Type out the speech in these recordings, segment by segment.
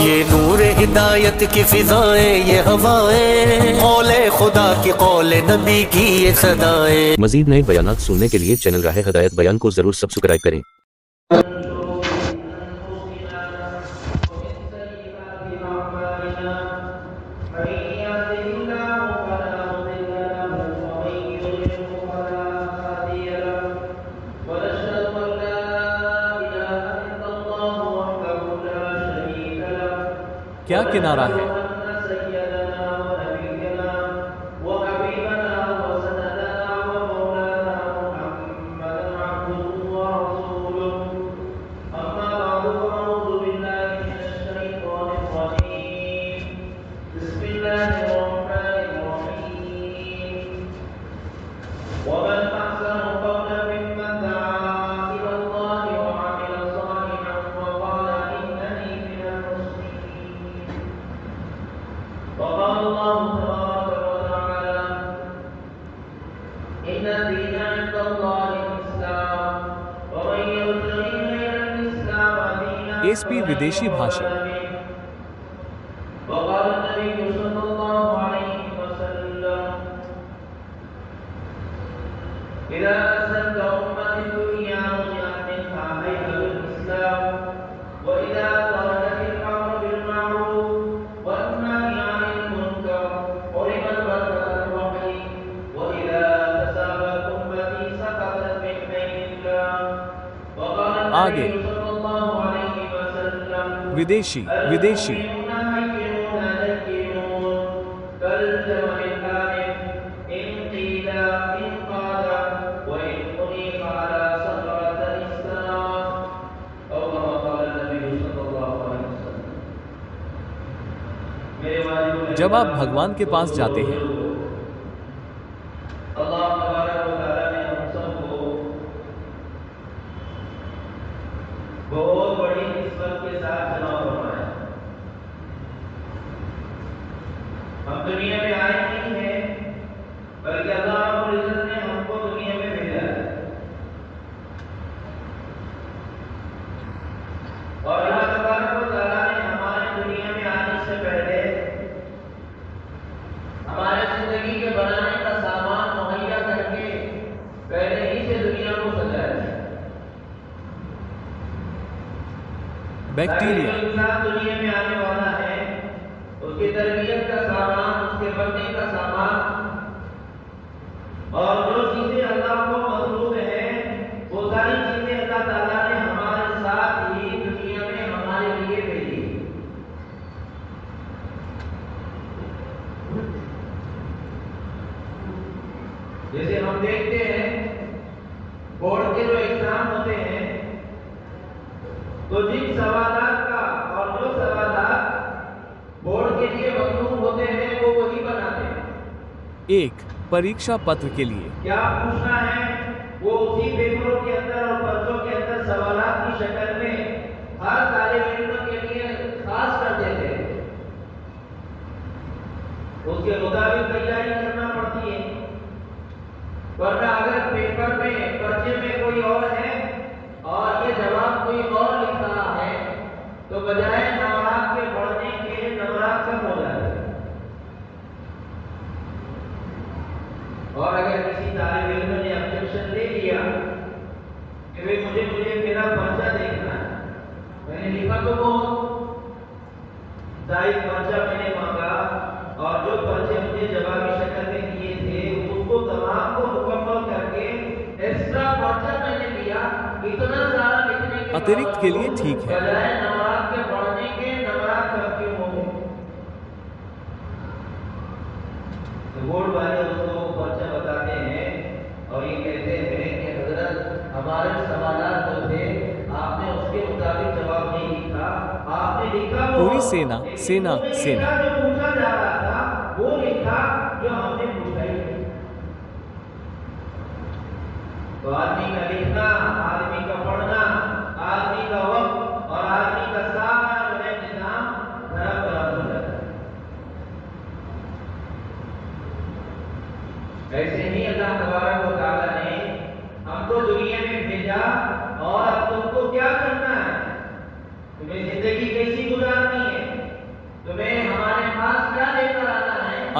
یہ نور ہدایت کی فضائیں، یہ ہوائیں، قول خدا کی، قول نبی کی یہ صدائیں۔ مزید نئے بیانات سننے کے لیے چینل راہ ہدایت بیان کو ضرور سبسکرائب کریں۔ کیا کنارہ ہے؟ ایس پی ودیشی بھاشن۔ آگے ودیشی ودیشی جب آپ بھگوان کے پاس جاتے ہیں بہت بڑی نسبت کے ساتھ جمع فرمایا۔ ہم دنیا میں آئے نہیں ہیں، بلکہ اللہ رب العزت نے ہم کو دنیا میں بھیجا ہے، اور اللہ تبارک و تعالیٰ نے ہمارے دنیا میں آنے سے پہلے ہمارے زندگی کے بنانے کا سامان مہیا کر کے پہلے ہی سے دنیا کو سجایا ہے۔ بیکٹیریا انسان دنیا میں آنے والا ہے، اس کی تربیت کا سامان، اس کے بننے کا سامان، اور جو چیزیں اللہ کو مطلوب ہیں وہ ساری چیزیں اللہ تعالیٰ نے ہمارے ساتھ ہی دنیا میں ہمارے لیے بھیجی۔ جیسے ہم دیکھتے ہیں بورڈ کے جو ایگزام ہوتے ہیں تو جن سوالات کا اور جو سوالات بورڈ کے لیے مطلوب ہوتے ہیں وہ وہی بناتے ہیں۔ ایک پریکشا پتر کے لیے کیا پوچھنا ہے وہ اسی پیپروں کے اندر اور پرچوں کے اندر سوالات کی شکل میں ہر طالب علم کے لیے خاص کر دیتے ہیں، اس کے مطابق تیاری کرنا پڑتی ہے، ورنہ اگر پیپر میں پرچے میں کوئی اور ہے اور یہ جواب کوئی اور لکھ رہا ہے تو بجائے نمبرات کے بڑھنے کے نمبرات کم ہو جاتے ہیں۔ اور اگر کسی طالب علم نے آبجیکشن لے لیا کہ مجھے میرا پرچہ دیکھنا ہے، میں نے لکھا تو بہت زائد پرچہ میں نے مانگا، اور جو پرچے مجھے جوابی شکل میں دیے تھے اس کو تمام کو مکمل کر کے ایکسٹرا پرچہ میں نے لیا، اتنا سارا لکھنے کے اترکت کے لیے ٹھیک ہے۔ بجائے نمبرات کے بڑھنے کے نمبرات کم کیوں ہوں گے؟ بورڈ والے اس کو پرچہ بتاتے ہیں اور یہ کہتے ہیں کہ حضرت ہمارے سوالات جو تھے آپ نے اس کے مطابق جواب نہیں لکھا، آپ نے لکھا پوری سینا سینا سینا جو پوچھا جا رہا تھا وہ لکھا جو ہم نے پوچھا ہی نہیں۔ تو آدمی کا لکھنا، آدمی کا پڑھنا، آدمی کا وقت اور آدمی کا سارا جو ہے نظام خراب ہو جاتا ہے۔ ایسے ہی اللہ تبارک و تعالیٰ نے ہم کو دنیا میں بھیجا، اور اب تم کو کیا کرنا ہے، تمہیں زندگی کیسی گزارنی ہے،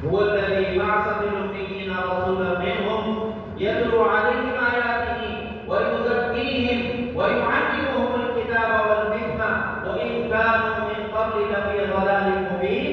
هو الذي بعث في الأميين رسولا منهم يتلو عليهم آياته ويزكيهم ويعلمهم الكتاب والحكمة وإن كانوا من قبل لفي ضلال مبين।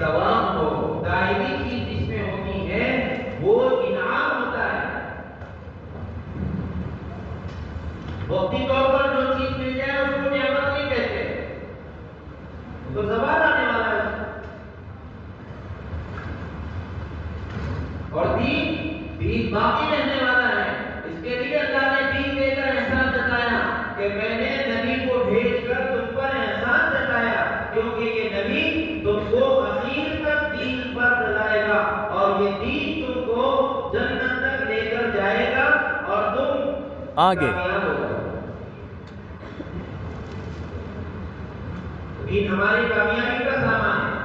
ثواب ہو، دائمی چیز جس میں ہوتی ہے وہ انعام ہوتا ہے۔ وقتی طور پر جو چیز مل جائے اس کو نعمت نہیں کہتے، تو زوال آنے والا ہے۔ اور دین باقی رہنے والا ہے۔ اس کے لیے اللہ نے دین دے کر احسان جتایا کہ میں نے نبی کو بھیج کر تم پر احسان جتایا، کیونکہ یہ نبی تم کو اخیر تک دین پر چلائے گا اور یہ دین تم کو جنت تک لے کر جائے گا اور تم آگے کامیاب ہو جاؤ۔ دین ہماری کامیابی کا سامان ہے۔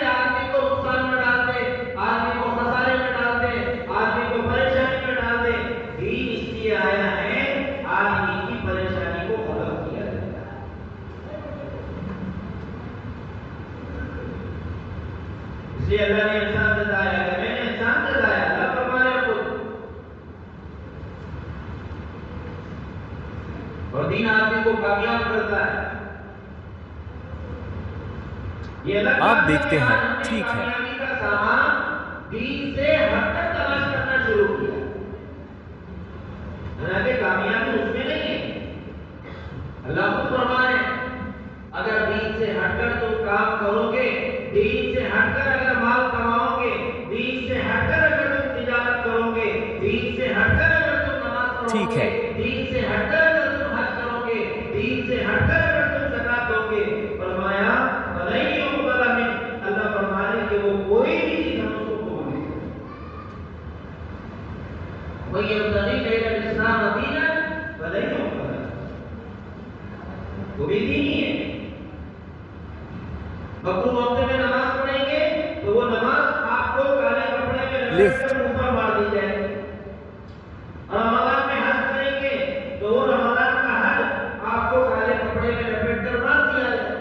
کہ آدمی کو نقصان میں ڈال دے، آدمی کو خسارے میں ڈال دے، آدمی کو پریشانی میں ڈال دے۔ دین اس لیے آیا ہے آدمی کی پریشانی کو ختم کیا جائے۔ اس لیے اللہ نے احسان جتایا کہ میں نے احسان جتایا، اللہ فرمانے خود۔ اور دین آدمی کو کامیاب کرتا ہے۔ آپ دیکھتے ہیں، ٹھیک ہے۔ کامیابی کا سامان دین سے ہٹ کر تلاش کرنا شروع کیا۔ حالانکہ کامیابی اس میں نہیں ہے۔ اللہ خود فرما رہے ہیں اگر دین سے ہٹ کر تم کام کرو گے، دین سے ہٹ کر اگر مال کماؤ گے، دین سے ہٹ کر اگر تم تجارت کرو گے، دین سے ہٹ کر اگر تم نماز پڑھو ٹھیک گے، ہے۔ دین سے ہٹ کر اگر تم حج کرو گے، دین سے ہٹ کر اگر تم زکات دو گے، فرمایا اللہ فرمانے کہ وہ کوئی بھی چیز ہم اس کو قبول نہیں کرتے۔ وہی ابتدی غیر الاسلام دینہ فلن يقبل، وہ بھی دین ہی ہے۔ مکروہ وقت میں نماز پڑھیں گے تو وہ نماز آپ کو کالے کپڑے میں لپیٹ کر منہ پر مار دی جائے گی۔ رمضان میں حج کریں گے تو وہ رمضان کا حج آپ کو کالے کپڑے میں لپیٹ کر مار دیا جائے گا۔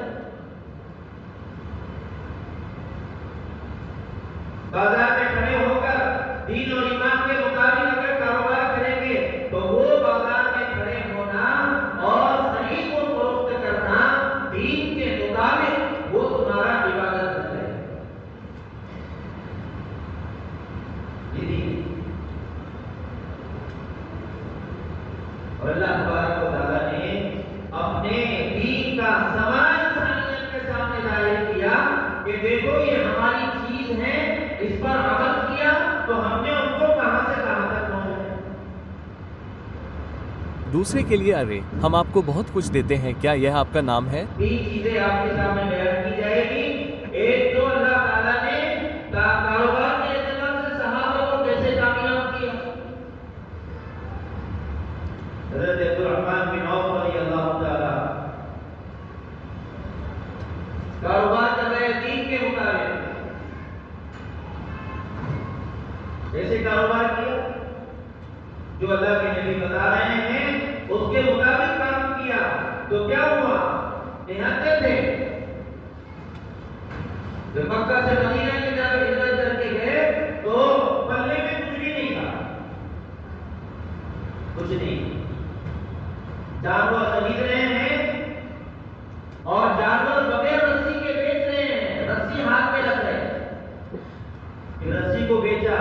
بازار میں کھڑے ہو کر دین اور ایمان کے مطابق اگر کاروبار کریں گے تو وہ بازار میں کھڑے ہونا اور خرید و فروخت کرنا دین کے مطابق وہ تمہارا عبادت ہے۔ اور اللہ تبارک و تعالیٰ نے اپنے دین کا سماج انسانیت کے سامنے ظاہر کیا کہ دیکھو یہ ہماری چیز ہے، اس پر عمل کیا تو ہم نے ان کو کہاں سے کہاں تک پہنچایا۔ دوسرے کے لیے ارے ہم آپ کو بہت کچھ دیتے ہیں، کیا یہ آپ کا نام ہے؟ تین چیزیں آپ کے سامنے بیان کی جائے گی۔ ایک تو اللہ تعالیٰ نے کاروبار کے اعتبار سے صحابہ کو کیسے کامیاب کیا۔ حضرت عبدالرحمن بن عوف رضی اللہ تعالیٰ کاروبار کر رہے دین کے مطابق، ایسے کاروبار کیا جو اللہ کے نبی بتا رہے ہیں اس کے مطابق کام کیا تو کیا ہوا؟ نہتے تھے جب مکہ سے مدینہ کی طرف ہجرت کر کے گئے تو پلے میں کچھ بھی نہیں تھا، کچھ نہیں۔ جانور خرید رہے ہیں اور جانور بغیر رسی کے بیچ رہے ہیں، رسی ہاتھ میں رکھ رہے ہیں۔ پھر رسی کو بیچا،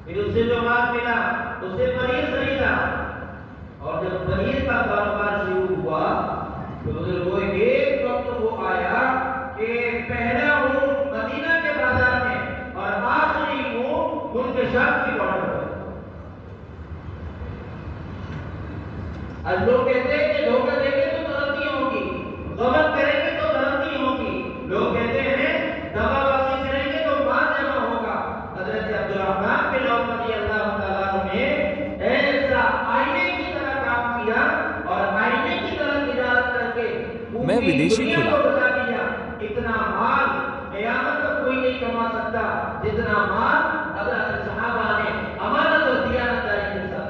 پھر اس سے جو مال ملا اس سے پنیر خریدا، اور جب پنیر کا کاروبار شروع ہوا تو بزرگوں ایک وقت وہ آیا کہ پہلا ہوں مدینہ کے بازار میں اور آخری ہوں ملک شام کی بارڈر پر۔ لوگ کہتے ہیں کہ دھوکہ دیں گے تو ترقی ہوگی، غلط کریں گے تو ترقی ہوگی۔ لوگ کہتے ہیں دغا بازی کریں گے تو مال جمع ہوگا۔ حضرت عبدالرحمن بن عوف رضی اللہ تعالیٰ نے ایسا آئینے کی طرح کام کیا اور آئینے کی طرح تجارت کر کے میں ودیشی دنیا کھلا کو بتا دیا۔ اتنا مال قیامت تک کوئی نہیں کما سکتا جتنا مال حضرت صحابہ نے امانت اور دیانتداری کے ساتھ۔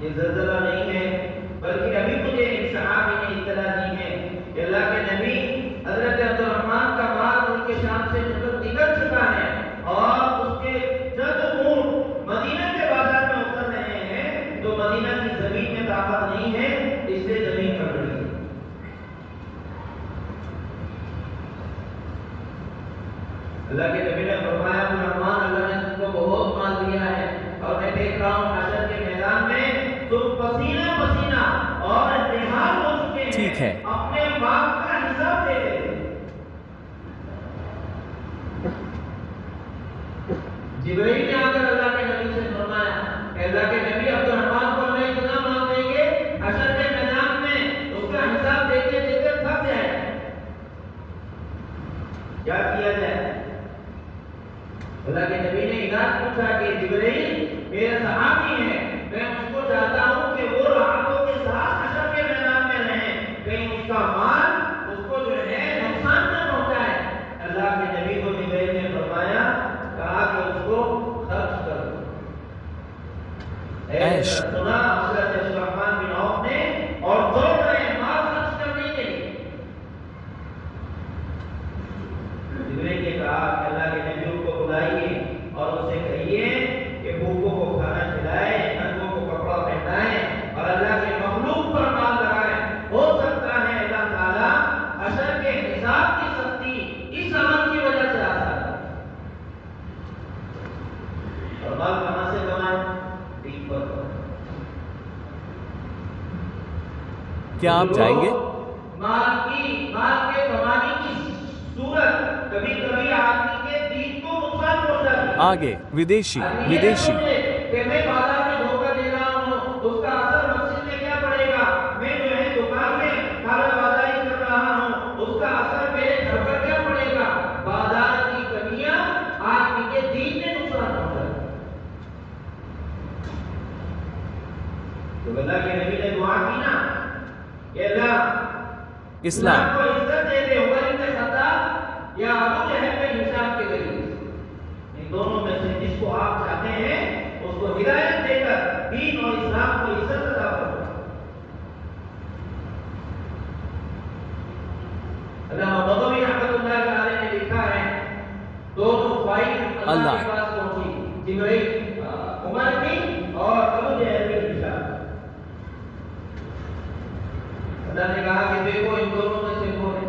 یہ زلزلہ نہیں ہے، بلکہ ابھی مجھے ایک صحابی نے اطلاع دی ہے کہ اللہ کے نبی حضرت عبد الرحمن کا مال ان کے شام سے نکل چکا ہے اور اس کے جد اونٹ مدینہ کے بازار میں اتر رہے ہیں، تو مدینہ کی زمین میں طاقت نہیں ہے، اس لیے زمین پکڑ لی۔ اللہ کے نبی نے فرمایا عبد الرحمن اللہ نے تم کو بہت مال دیا ہے اور میں دیکھ رہا ہوں حشر کے میدان میں تم پسینہ پسینہ اور انتحال ہو چکے ہیں، ٹھیک ہے، اپنے باپ کا حساب دے دے۔ جبرائیل نے آ کر اللہ کے نبی سے فرمایا کہ اللہ کے نبی عبد الرحمن کو اللہ اتنا مال دیں گے حشر کے میدان میں اس کا حساب دیتے دیتے تھک جائے، کیا کیا جائے؟ اللہ کے نبی نے علاج پوچھا کہ جبرائیل میرا صحابی ہے، میں اس کو چاہتا ہوں کہ وہ راحتوں کے ساتھ حشر کے میدان میں رہیں، کہیں اس کا مال اس کو جو ہے نقصان نہ پہنچائے۔ اللہ کے نبی کو جبرائیل نے فرمایا، کہا کہ اس کو خرچ کر دو۔ سنا حضرت عثمان بن عوف نے اور دوڑ رہے ہیں مال خرچ کرنے کے لیے۔ جبرائیل نے کہا کہ اللہ کے نبی کو بلائیے اور ان سے کہیے کہ بھوکوں کو کھانا کھلائے، ننگوں کو کپڑا پہنائے اور اللہ کے مخلوق پر مال لگائے۔ ہو سکتا ہے اللہ تعالیٰ حشر کے حساب کی سختی اس عمل کی وجہ سے آ سکتا ہے۔ اور مال کہاں سے کمائے؟ دین پر۔ کیا آپ جائیں گے؟ مال کے کمانے کی صورت کبھی کبھی آدمی کے دین کو نقصان پہنچاتی ہے۔ آگے ودیشی کہ میں بازار میں دھوکہ دے رہا ہوں، اس کا اثر مسجد میں کیا پڑے گا؟ میں جو ہے دکان میں کالا بازاری کر رہا ہوں، اس کا اثر میرے گھر پر کیا پڑے گا؟ بازار کی کمیاں آدمی کے دین میں نقصان پہنچاتی ہے۔ تو اللہ کے نبی نے دعا کی نا کہ اللہ اسلام کو عزت دے دے، عمر بن خطاب یا ابو جہل بن ہشام کے ذریعے، ان دونوں میں سے جس کو آپ چاہتے ہیں اس کو ہدایت دے کر دین اور اسلام کو عزت عطا فرمائے۔ علامہ بغوی رحمۃ اللہ علیہ نے لکھا ہے، دونوں فائل اللہ کے پاس پہنچی، جبرائیل عمر کی اور ابو جہل بن ہشام۔ اللہ نے کہا کہ دیکھو ان دونوں میں سے کون ہے؟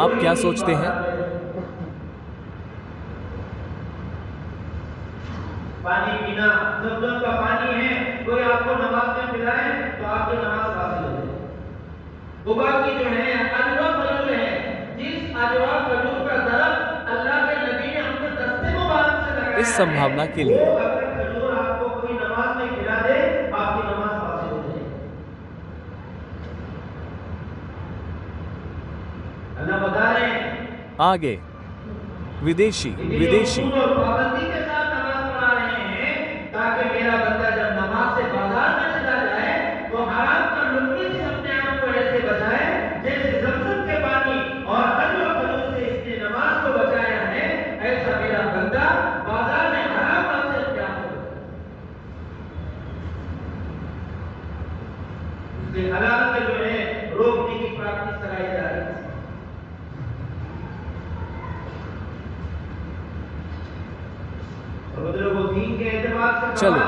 آپ کیا سوچتے ہیں؟ پانی پینا زمزم کا پانی ہے، کوئی آپ کو نماز میں پلائے تو آپ کی نماز حاصل ہو جائے۔ غبا کی جو ہے اجوا کھجور ہے، جس اجوا کھجور کا درخت اللہ کے نبی نے ہم کو دستے مبارک سے لگایا ہے، اس سمبھاونا کے لیے وہ اگر کھجور آپ کو کوئی نماز میں کھلا دے آپ کی نماز حاصل ہو جائے۔ اللہ بتا رہے ہیں آگے ودیشی اصول اور پابندی کے ساتھ نماز پڑھا رہے ہیں تاکہ میرا بندہ جب نماز سے بازار میں چلا جائے تو حرام کا لقمے سے اپنے آپ کو ایسے بچائے جیسے زمزم کے پانی اور اجوا کھجور سے اس نے نماز کو بچایا ہے، ایسا میرا بندہ بازار میں حرام مال سے اپنے آپ کو بچائے۔ اس لیے حلال سے جو ہے روکنے کی پریکٹس کرائی جا رہی ہے۔ دین کے اعتبار سے چلو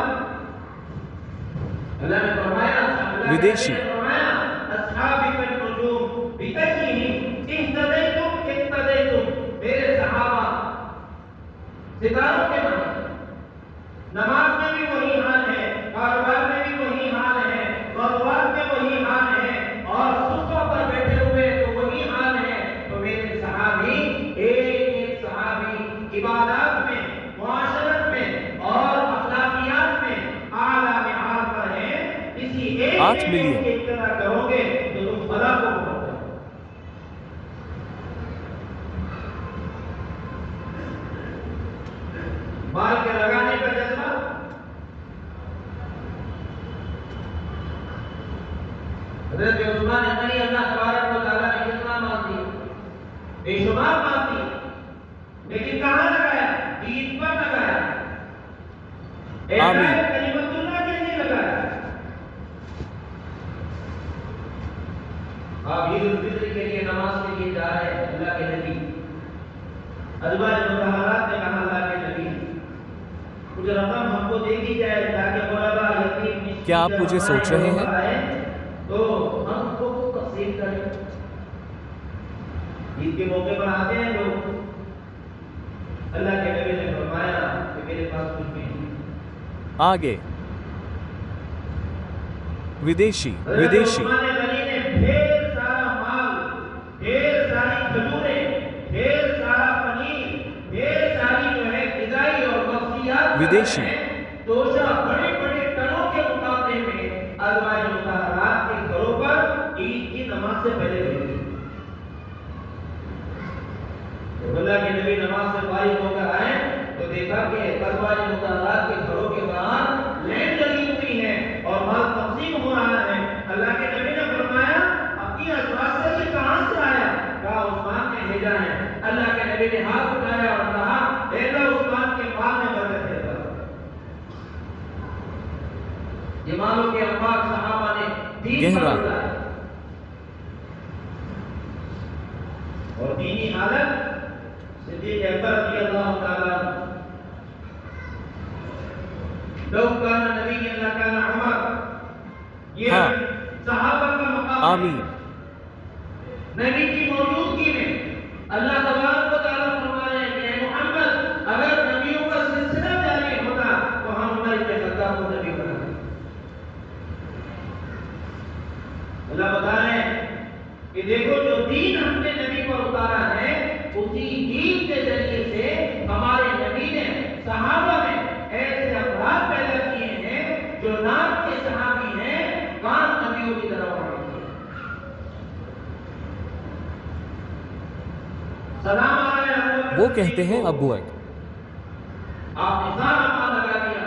اللہ نے فرمایا ودیشی اصحابی النجوم بتجیہم اہتدیتم اقتدیتم، میرے صحابہ ستاروں کے معنی، نماز میں بھی وہی حال ہے، کاروبار میں بھی وہی حال ہے، غزوات میں وہی حال ہے، اور صفہ پر بیٹھے ہوئے تو وہی حال ہے۔ تو میرے صحابی ایک صحابی عبادات میں، معاشرت میں اور اخلاقیات میں اعلیٰ معیار پر ہیں، کسی ایک 8 ملین کی اقتدا کرو گے تو تم فلاح کو پہنچ جاؤ۔ مال کے لگانے کا جذبہ، حضرت عثمان غنی اللہ تبارک و تعالیٰ نے کتنا مال دیا، بے شمار مال دیا، لیکن کہاں لگایا؟ دین پر لگایا، آمین۔ کلمت اللہ کے لیے لگایا۔ آپ عید الفطر کے لیے نماز کے لیے جا رہے ہیں، اللہ کے نبی ازواج مطہرات نے کہا اللہ کے نبی کچھ رقم ہم کو دے دی جائے تاکہ غربا یتیم مسکین کیا آپ مجھے سوچ رہے ہیں؟ تو ہم کو تقسیم کریں۔ عید کے موقع پر آتے ہیں لوگ، اللہ کے نبی نے فرمایا کہ میرے پاس کچھ بھی نہیں۔ آگے ودیشی حضرت عثمان غنی نے ڈھیر سارا مال، ڈھیر ساری کھجوریں، ڈھیر سارا پنیر، ڈھیر ساری جو ہے غذائی اور مغزیات ودیشی توشہ بڑے بڑے ٹنوں کے مقابلے میں ازواج مطہرات کے گھروں پر عید کی نماز سے پہلے بھیجی۔ جب اللہ کے نبی نماز سے فارغ ہو کر آئے تو دیکھا کہ ازواج مطہرات کے گھروں کے باہر لین لگی ہوئی ہے اور مال تقسیم ہو رہا ہے۔ اللہ کے نبی نے فرمایا اپنی ازواج سے یہ کہاں سے آیا؟ کہا عثمان نے بھیجا ہے۔ اللہ کے نبی نے ہاتھ اٹھایا اور کہا اے اللہ عثمان کے مال میں برکت دے۔ یہ مالوں کے انبار صحابہ نے دین پر گہرا بتایا اور دینی حالت صدیق اکبر رضی اللہ تعالیٰ لو کان نبی اللہ کان عمر، یہ ہاں۔ صحابہ کا مقام ہے۔ آمین۔ نبی کی موجودگی میں اللہ تبارک و تعالیٰ فرما رہے ہیں کہ اے محمد اگر نبیوں کا سلسلہ جاری ہوتا تو ہم عمر بن خطاب کو نبی بنا دیں۔ اللہ بتا رہے ہیں کہ دیکھو جو دین ہم نے نبی پر اتارا ہے اسی دین کے ذریعے سے ہمارے نبی نے صحابہ میں ایسے افراد پیدا کیے ہیں جو نام کے صحابی ہیں، کام نبیوں کی طرف پڑھے ہیں۔ سلام علیہ وہ کہتے ہیں ابو ایک آپ نے سارا مال لگا دیا،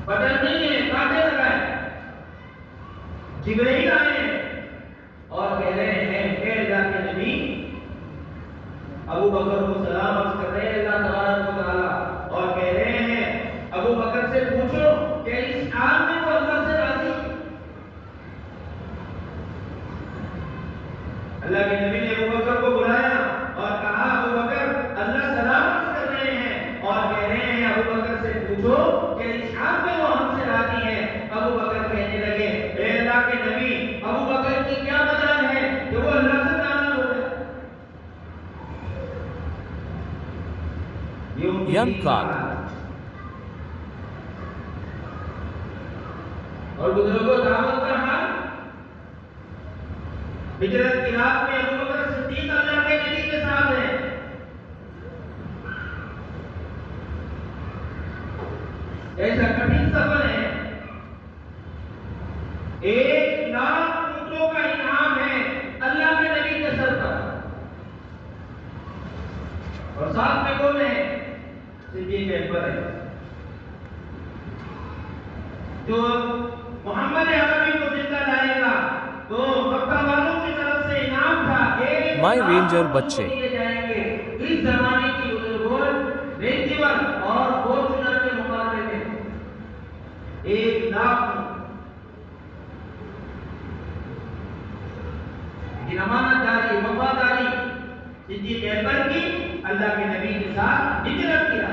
بٹن نہیں ہے، کانٹے لگائے، جبرائیل آئے ہیں اور کہہ رہے ہیں اے اللہ کے نبی، ابو بکر کو سلام عرض کر رہے ہیں اللہ تبارک و تعالیٰ اور کہہ رہے ہیں ابو بکر سے پوچھو کہ اس حال میں وہ اللہ سے راضی؟ اللہ کے نبی نے ابو بکر کو بلایا اور کہا ابو بکر اللہ سلام عرض کر رہے ہیں اور کہہ رہے ہیں ابو بکر سے پوچھو کہ اس حال میں وہ ہم سے راضی ہیں۔ ابو بکر کہنے لگے اے اللہ کے نبی، ابو بکر کی کیا مجال ہے کہ وہ اللہ سے ناراض ہو جائے؟ Young Kant. اور بزرگوں دعوت کا حال ہجرت کی رات میں ابو بکر صدیق اللہ کے نبی کے ساتھ ہیں. ایسا کٹھن سفر ہے. 1,00,000 اونٹوں کا انعام ہے اللہ کے نبی کے سر پر. اور ساتھ میں کون ہے؟ صدیق اکبر ہے جو محمد عربی کو زندہ لائے گا. تو مکہ والوں کی طرف سے انعام تھا My Ranger بچے. جائیں گے. اس زمانے کی بزرگوں رینجر اور فورچونر کے مقابلے میں 1,00,000 امانت داری وفاداری صدیق اکبر کی اللہ کے نبی کے ساتھ ہجرت کیا.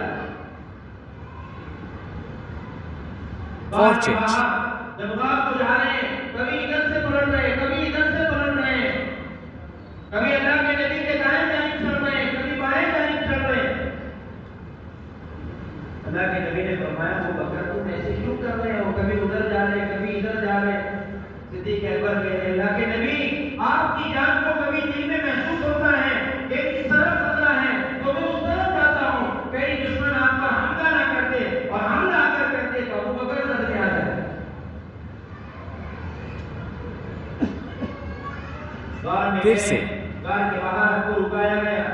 جب آپ کو جا رہے ہیں کبھی ادھر سے پلٹ رہے کبھی ادھر سے پلٹ رہے کبھی اللہ کے نبی کے دائیں جانب چل رہے ہیں کبھی بائیں جانب چل رہے ہیں. اللہ کے نبی نے فرمایا وہ بکر تم ایسے کیوں کر رہے ہو؟ کبھی ادھر جا رہے کبھی ادھر جا رہے. صدیق اکبر کہتے ہیں اللہ کے نبی آپ کی جان کو کبھی دل میں محسوس ہوتا ہے کہ اس طرف خطرہ ہے تو میں اس طرف جاتا ہوں. کئی دشمن آپ کا حملہ نہ کرتے اور حملہ اگر کرتے تو ابو بکر نظر میں آ جائے. پھر سے غار کے باہر ہم کو رکایا گیا.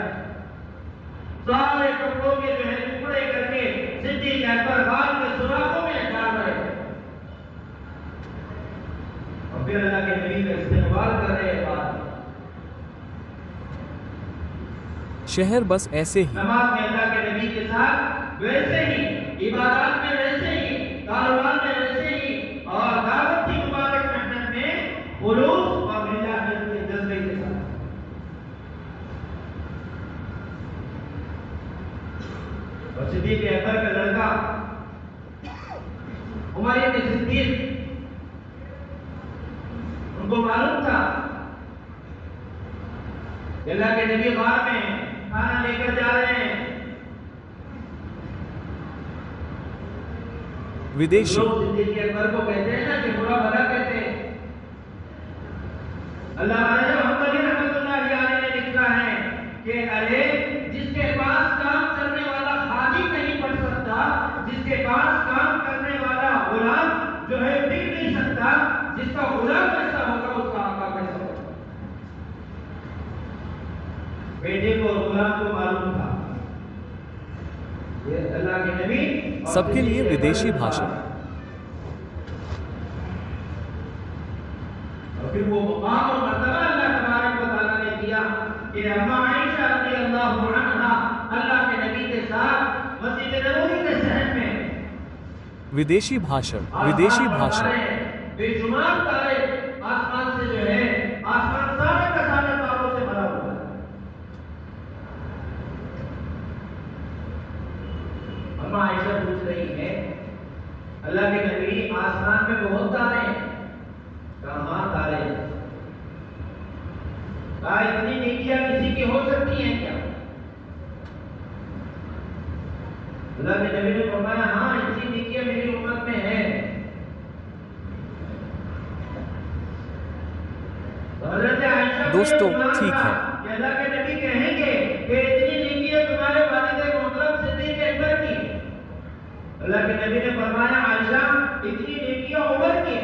سارے کپڑوں کے جو ہے ٹکڑے کر کے صدیق اکبر غار کے سوراخوں میں ڈال رہے ہیں اور پھر اللہ کے نبی کا استقبال کر رہے ہیں. شہر بس ایسے ہی. نماز میں اللہ کے نبی کے ساتھ ویسے ہی, عبادات میں ویسے ہی, کاروبار میں ویسے ہی, اور دعوت کی مبارک محنت میں خلوص اور ملاحت کے جذبے کے ساتھ. اور صدیق اکبر کا لڑکا عمر بن صدیق ان کو معلوم تھا کہ اللہ کے نبی غار میں کھانا لے کر جا رہے ہیں. ودیشی. لوگ صدیق اکبر کو کہتے ہیں نا کہ برا بھلا کہتے ہیں. اللہ راجہ محمد رحمۃ اللہ علیہ نے لکھا ہے کہ ارے جس کے پاس کام کرنے والا خادم نہیں پڑھ سکتا, جس کے پاس کام کرنے والا غلام جو ہے بک نہیں سکتا, جس کا غلام کیسا ہوگا اس کا آقا کیسا ہوگا. بیٹے کو اور غلام کو معلوم تھا. یہ اللہ کے نبی سب کے لیے ودیشی بھاشن. اور پھر وہ مقام اور مرتبہ اللہ تبارک و تعالیٰ نے دیا کہ اما عائشہ رضی اللہ عنہا اللہ کے نبی کے ساتھ مسجد نبوی کے صحن میں ودیشی بھاشن. ودیشی بھاشن. بے شمار تارے آسمان سے جو ہے آسمان سارے کا سارا تاروں سے بھرا ہوا ہے. اما عائشہ پوچھ رہی ہے اللہ کے نبی آسمان میں بہت تارے ہیں. کہاں تارے ہیں؟ کہا اتنی نیکیاں کسی کی ہو سکتی ہیں کیا؟ اللہ کے نبی نے فرمایا ہاں اتنی نیکیاں میری امت میں ہیں. دوستو ٹھیک ہے. کہ اللہ کے نبی کہیں گے کہ اتنی نیکیاں تمہارے والد محترم صدیق اکبر کی. اللہ کے نبی نے فرمایا عائشہ اتنی نیکیاں عمر کی.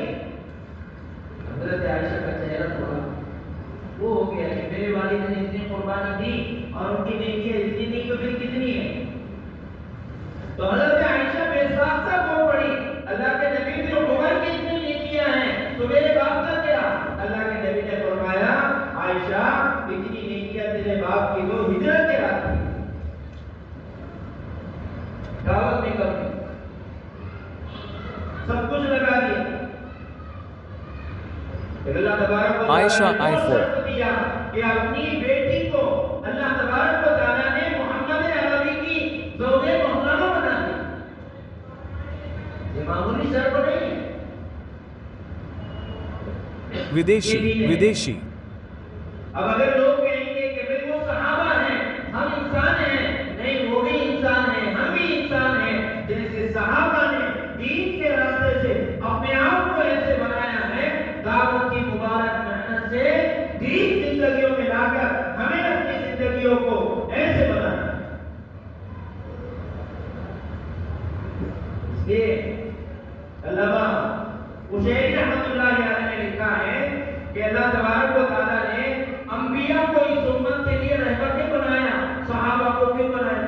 حضرت عائشہ کا چہرہ تھوڑا وہ ہو گیا کہ میرے والد نے اتنی قربانی دی اور ان کی نیکیاں اتنی نہیں تو پھر کتنی ہے. تو حضرت عائشہ بے ساختہ بول پڑی اللہ کے نبی جو عمر کی اتنی نیکیاں ہیں تو میرے باپ کا کیا؟ اللہ کے نبی نے فرمایا عائشہ اتنی نیکیاں تیرے باپ کی تو ہجرت کے رات کی دعوت میں کر دی, سب کچھ لگا دیا. اللہ تبارک و تعالیٰ نے شرط دیا کہ اپنی بیٹی کو اللہ تبارک و تعالیٰ نے محمد عربی کی زوج محترمہ بنا دی. یہ معمولی شرط نہیں ہے. ودیشی. ودیشی. اب اگر لوگ کہیں گے کہ وہ صحابہ ہیں ہم انسان ہیں, نہیں وہ بھی انسان ہیں ہم جیسے صحابہ نے دین کے راستے سے اپنے آپ کو ایسے بنایا ہے، دعوت کی مبارک محنت سے دین زندگیوں میں لا کر ہمیں اپنی زندگیوں کو ایسے بنانا ہے۔ اس لیے علامہ حسین رحمۃ اللہ علیہ نے لکھا ہے کہ اللہ تبارک و تعالیٰ نے انبیاء کو اس امت کے لیے رہبر کیوں بنایا، صحابہ کو کیوں بنایا؟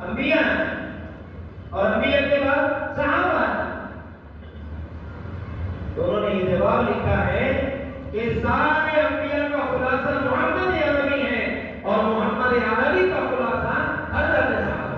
انبیاء اور انبیاء کے بعد صحابہ، دونوں نے یہ جواب لکھا ہے کہ سارے انبیاء کا خلاصہ محمد عربی ہے اور محمد عربی کا خلاصہ حضرت صحابہ۔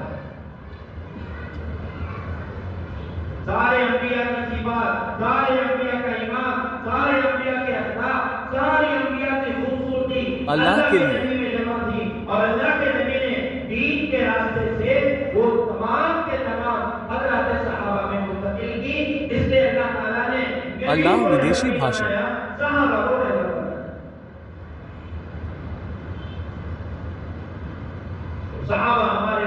سارے انبیاء کی صفات، سارے انبیاء کا ایمان، سارے انبیاء کے اخلاق، ساری انبیاء کی خوبصورتی اللہ کے لیے نبی میں جمع تھی، اور اللہ کے نبی نے دین کے راستے سے وہ تمام کے تمام حضرت صحابہ میں منتقل کی۔ اس لیے اللہ تعالیٰ نے اللہ ودیشی بھاشن صحابہ کو رہبر بنایا۔ صحابہ ہمارے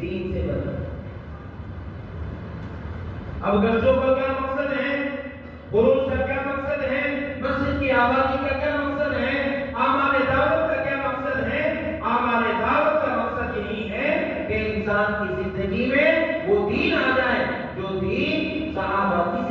دین سے بدلا۔ اب گرجوں کا کیا مقصد ہے، خروج کا کیا مقصد ہے، مسجد کی آبادی کا کیا مقصد ہے، اعمال دعوت کا کیا مقصد ہے؟ اعمال دعوت کا مقصد یہی ہے کہ انسان کی زندگی میں وہ دین آ جائے جو دین صحابہ کی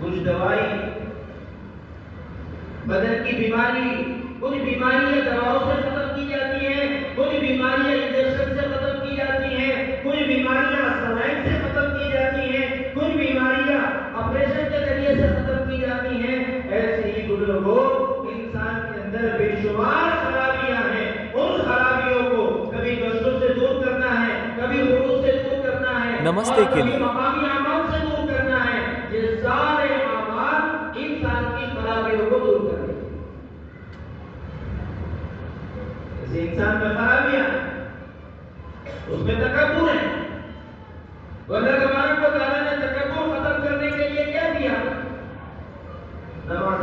کچھ دوائی بدن کی بیماری، کچھ بیماریاں دواؤں سے ختم کی جاتی ہیں، کچھ بیماریاں انجیکشن سے ختم کی جاتی ہیں، کچھ بیماریاں سلائن سے ختم کی جاتی ہیں، کچھ بیماریاں آپریشن کے ذریعے سے ختم کی جاتی ہیں۔ ایسے ہی بزرگوں انسان کے اندر بے شمار خرابیاں ہیں، ان خرابیوں کو کبھی گشتوں سے دور کرنا ہے، کبھی غرور سے دور کرنا ہے، نمستے اور کے کبھی لیے مقامی اعمال سے دور کرنا ہے۔ یہ سارے اعمال انسان کی خرابیوں کو دور کرتے ہیں۔ جیسے انسان میں خرابیاں، اس میں تکبر ہے، اللہ تبارک و تعالیٰ نے تکبر ختم کرنے کے لیے کیا دیا؟ نماز۔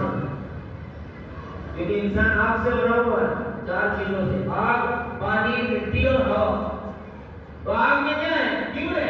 کیونکہ انسان آگ سے بنا ہوا ہے، چار چیزوں سے، آگ، پانی، مٹی اور ہوا۔ تو آگ میں کیا ہے؟ کیوں ہے؟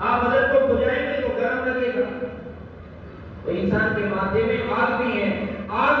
آپ حضرت کو بجائیں گے تو گرم لگے گا۔ تو انسان کے مادے میں آگ بھی ہے، آگ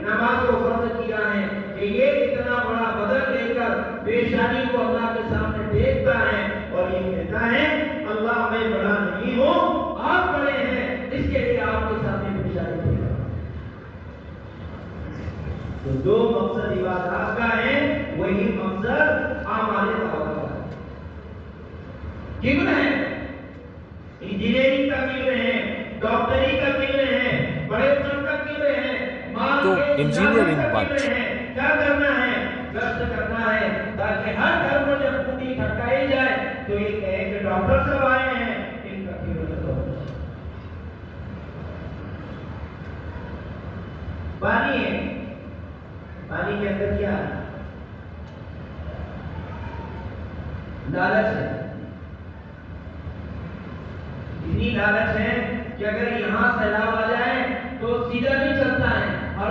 نماز کو فرض کیا ہے کہ یہ اتنا بڑا بدن لے کر پیشانی کو اللہ کے سامنے ٹیکتا ہے اور یہ کہتا ہے اللہ میں بڑا نہیں ہوں، آپ بڑے ہیں، اس کے لیے آپ کے سامنے پیشانی ٹیکتا۔ تو جو مقصد عبادات کا ہے وہی مقصد اعمال دعوت کا ہے۔ کبر ہے، انجینئرنگ کا کبر ہے، ڈاکٹری کا کبر ہے، بڑے فن کا کبر ہے، مال تو کے انجینئرنگ کا کبر بچ ہے۔ کیا کرنا ہے؟ گشت کرنا ہے تاکہ ہر گھر کو جب کنڈی کھٹکائی جائے تو یہ کہے کہ ڈاکٹر صاحب آئے ہیں، ان کا کبر ختم ہو جائے۔ پانی ہے، پانی کے اندر کیا ہے؟ لالچ ہے۔ اتنی لالچ ہے کہ اگر یہاں سیلاب آ جائے تو سیدھا نہیں چلتا ہے، ہر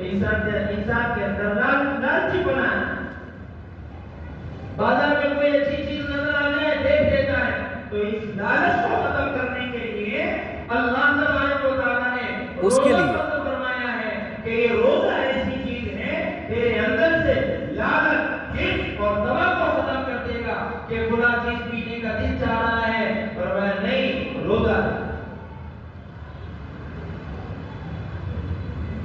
انسان کے اندر لالچ بنا ہے۔ بازار میں کوئی اچھی چیز نظر آ جائے دیکھ لیتا ہے، تو اس لالچ کو ختم کرنے کے لیے اللہ تبارک و تعالیٰ نے اس کے لیے روزہ فرمایا ہے کہ یہ روزہ ایسی چیز ہے تیرے اندر سے لالچ، حرص اور دوا کو ختم کر دے گا کہ فلاں چیز پینے کا دل چاہ رہا ہے، فرمایا نہیں، روزہ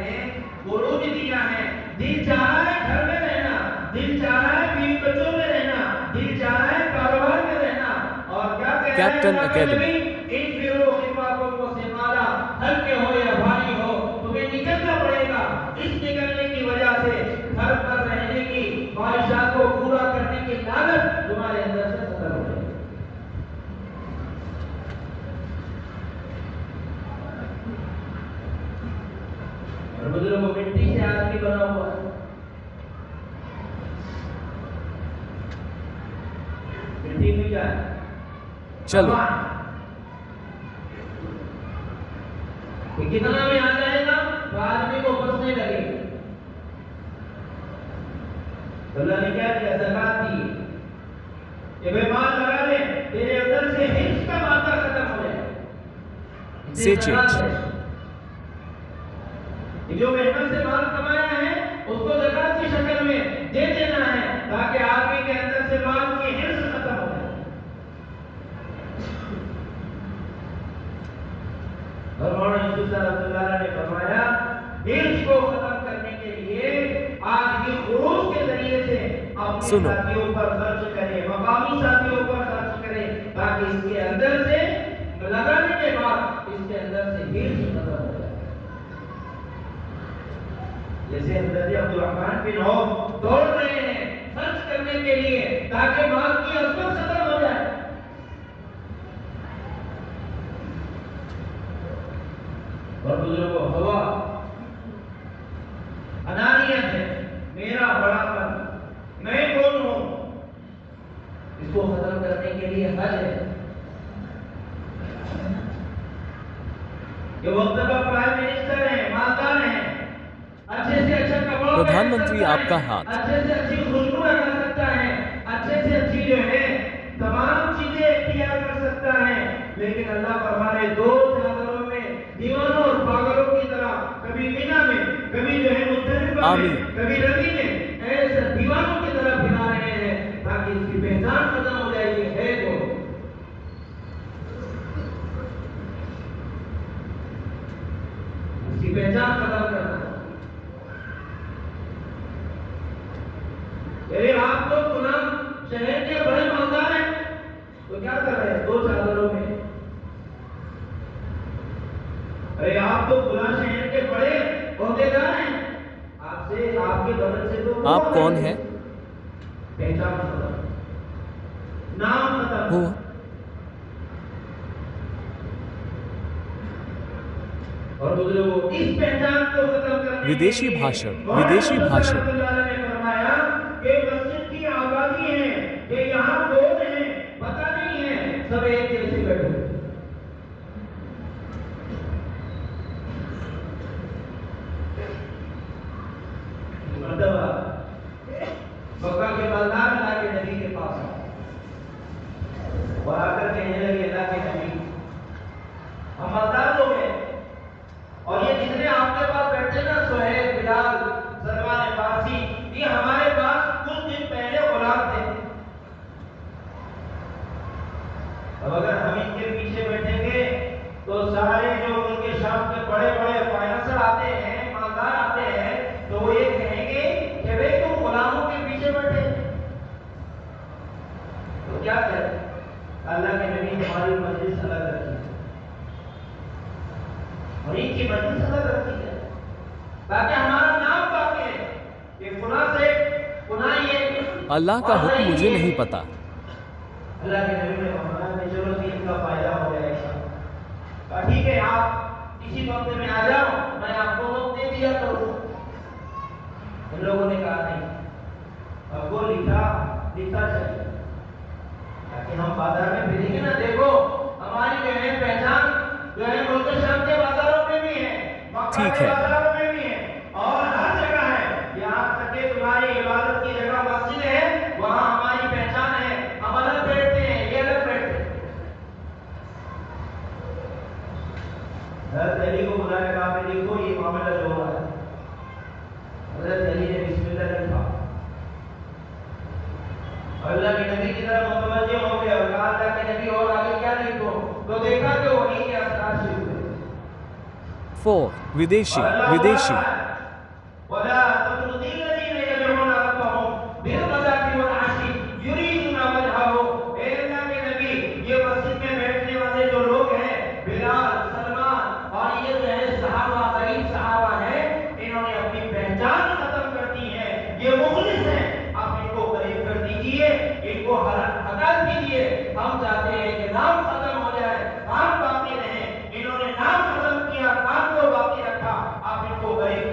نے خروج دیا ہے۔ دل چاہ رہا ہے گھر میں رہنا، دل چاہ رہا ہے بیوی بچوں میں رہنا، دل چاہ رہا ہے کاروبار میں رہنا، اور کیا کہہ رہے ہیں کیپٹن اکیڈمی انفروا خفافا وثقالا، ہلکے ہو یا بھاری ہو تمہیں نکلنا پڑے گا۔ اس نکلنے کی وجہ سے گھر پر رہنے کی خواہشات کو پورا کرنے کی لالچ تمہارے اندر سے ختم ہو جائے گی۔ اور بزرگوں مٹی سے آدمی بنا ہوا ہے. مٹی میں کیا ہے؟ چلو کہ کتنا میں آ جائے گا تو آدمی کو بسنے لگے گا. تو اللہ نے کیا کیا؟ زکات دی کہ بے مال لگا لے، تیرے اندر سے حرص کا مادہ ختم ہو جائے. سے چینج. جو محنت سے مال کمایا ہے اس کو زکات کی شکل میں دے دینا ہے تاکہ آدمی کے اندر سے مال کی حرص ختم ہو جائے. اور مولانا یوسف صاحب اللہ نے فرمایا حرص کو ختم کرنے کے لیے آدمی خروج کے ذریعے سے اپنے ساتھیوں پر خرچ کرے، مقامی ساتھیوں پر خرچ کرے تاکہ اس کے اندر سے لگانے کے بعد اس کے اندر سے حرص ختم ہو جائے. جیسے حضرت عبد الرحمن بن عوف دوڑ رہے ہیں خرچ کرنے کے لیے تاکہ مال کی عظمت ختم ہو جائے. اور بزرگوں ہوا انانیت ہے، میرا بڑا پن، میں کون ہوں، اس کو ختم کرنے کے لیے حج ہے. یہ وقت کا پرائم منسٹر ہے، مالدار ہے، اچھے سے اچھا کپڑا پردھان منتری آپ کا ہاتھ، اچھے سے اچھی خوشبو لگا سکتا ہے، اچھے سے اچھی جو ہے تمام چیزیں اختیار کر سکتا ہے، لیکن اللہ فرمانے دو چادروں میں دیوانوں اور پاگلوں کی طرح کبھی مینا میں، کبھی جو ہے مزدلفہ میں، کبھی رمی میں ایسے دیوانوں کی طرح پھرا رہے ہیں تاکہ اس کی پہچان ختم ہو جائے گی ہے تو اس کی پہچان ختم کرنا. ارے آپ تو پناہ شہر کے بڑے مالدار ہیں تو کیا کر رہے ہیں دو چادروں میں؟ ارے آپ تو پناہ شہر کے بڑے عہدیدار ہیں، آپ سے آپ کے بدن سے تو آپ کون ہیں؟ پہچان ختم، نام ختم. ہوا اور بزرگوں اس پہچان کو ختم کرنے ودیشی بھاشن، ودیشی بھاشن. کہ مسجد کی آبادی ہے کہ یہاں لوگ ہیں پتہ نہیں ہے، سب ایک جیسے بیٹھے. مرتبہ مکہ کے مالدار اللہ کے نبی کے پاس اور آ کر کہنے لگے اللہ کے نبی ہم مالدار لوگ ہیں اور یہ جتنے آپ کے پاس بیٹھے نا سہیل، بلال، سلمان فارسی، یہ ہمارے پاس کچھ دن پہلے غلام تھے. اب اگر ہم ان کے پیچھے بیٹھیں گے تو سارے جو ان کے شام کے بڑے بڑے فائنانسر آتے ہیں، مالدار آتے ہیں تو وہ یہ کہیں گے کہ بھئی تم غلاموں کے پیچھے بیٹھے. تو کیا کریں؟ اللہ کے نبی ہماری مجلس الگ رکھی ہے اور ان کی مجلس الگ رکھی ہے تاکہ ہمارا نام باقی ہے کہ فلاں سے فلاں یہ اللہ کا حکم مجھے نہیں پتا. اللہ کے نبی نے فرمایا کہ چلو دین کا فائدہ ہو جائے گا. ٹھیک ہے آپ اسی وقت میں آ جاؤ، میں آپ کو وقت دے دیا کروں. ان لوگوں نے کہا نہیں، اب وہ لکھا چاہیے تاکہ ہم بازار میں پھریں گے نا، دیکھو ہماری جو ہے پہچان جو ہے ملک شام کے بازاروں میں بھی ہے، مکہ کے بازاروں میں بھی ہے اور ہر جگہ ہے. یہاں تک کہ تمہاری عبادت کی جگہ مسجد ہے وہاں ہماری پہچان ہے، ہم الگ بیٹھتے ہیں، یہ الگ بیٹھتے ہیں. حضرت علی کو بلایا کہا کہ دیکھو یہ معاملہ جو ہوا ہے. حضرت علی نے بسم اللہ لکھا، اللہ کے نبی کی طرف متوجہ ہو گئے اور کہا اللہ کے نبی اور آگے کیا لکھو، تو دیکھا کہ وہی کے اثرات شروع ہوئے. 4 ودیشی، ودیشی. وَلَا تَطْرُدِي الَّذِينَ يَدْعُونَ رَبَّهُم بِالْغَدَاةِ وَالْعَشِيِّ يُرِيدُونَ وَجْهَهُ. اے اللہ کے نبی یہ مسجد میں بیٹھنے والے جو لوگ ہیں بلال، سلمان اور یہ جو ہے صحابہ، غریب صحابہ ہیں، انہوں نے اپنی پہچان ختم کر دی ہے. یہ مخلص ہیں، آپ ان کو قریب کر دیجئے، ان کو ہٹا دیجئے. ہم چاہتے ہیں کہ نام ختم ہو جائے، کام باقی رہے. انہوں نے نام ختم کیا، کام کو باقی رکھا. آپ ان کو قریب